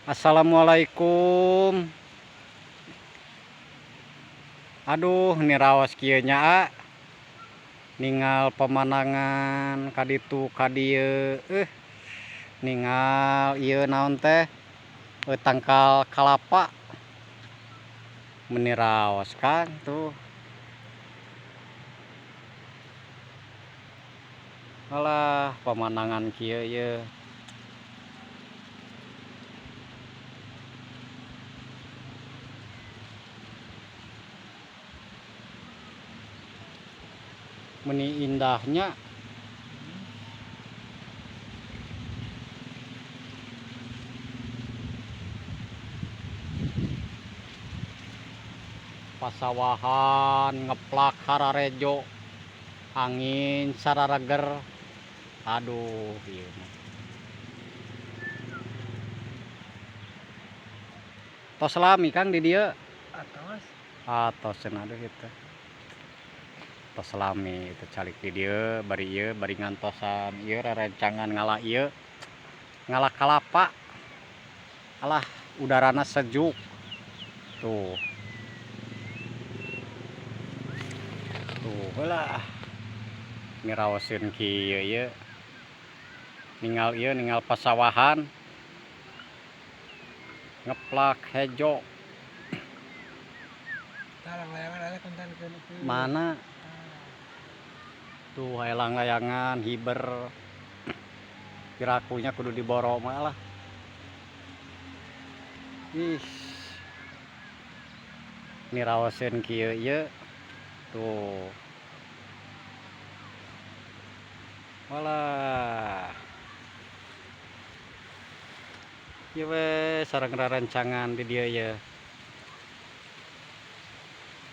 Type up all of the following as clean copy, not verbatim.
Assalamualaikum. Aduh, ini raos kieu nya, ningal pemandangan kaditu kadieu ningal ieu naon teh tangkal kalapa. Meuni raos Kang tuh. Alah, pemandangan kieu ieu. Meuni indahnya. Pasawahan ngeplak hararejo, angin sararager. Aduh, ieu mah. Tos lami Kang di dieu. Atos. Atos cenah aduh kitu. Tos lami itu calik di dieu bari ngantosan ieu rerencangan ngalah ieu. Ngalah kalapa. Alah, udarana sejuk. Tuh. Tuh heula. Ngiraoseun kieu ieu. Ningal pasawahan. Ngeplak hejo. Layangan ada konten ke Mana? Tuh layangan hiber. Pirakunya kudu diboro mah lah. Ih. Ngiraoseun kieu ieu. Tuh. Walah. Ieu we sareng rarancangan di dieu ye.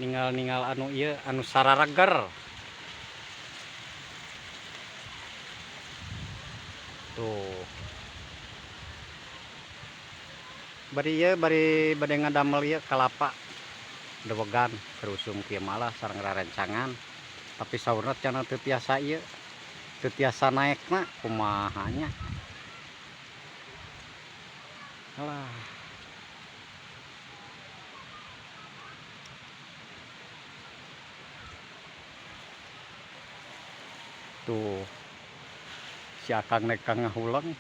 Ningal anu ieu anu sararager. Tuh. Bari bade ngadamel ieu kalapa. Dewegan kerusum kieu malah sareng rarancangan. Tapi saurna cenah teu tiasa ieu. Teu tiasa naekna kumahanya. Alah. Tuh. Si Akang nekang ngahuleng.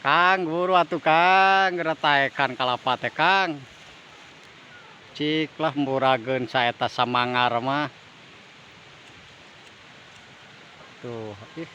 Kang, buru atuh Kang, geura taekan kalapa teh Kang. Cik lah mburageun saeta samangar mah. Tuh, ih.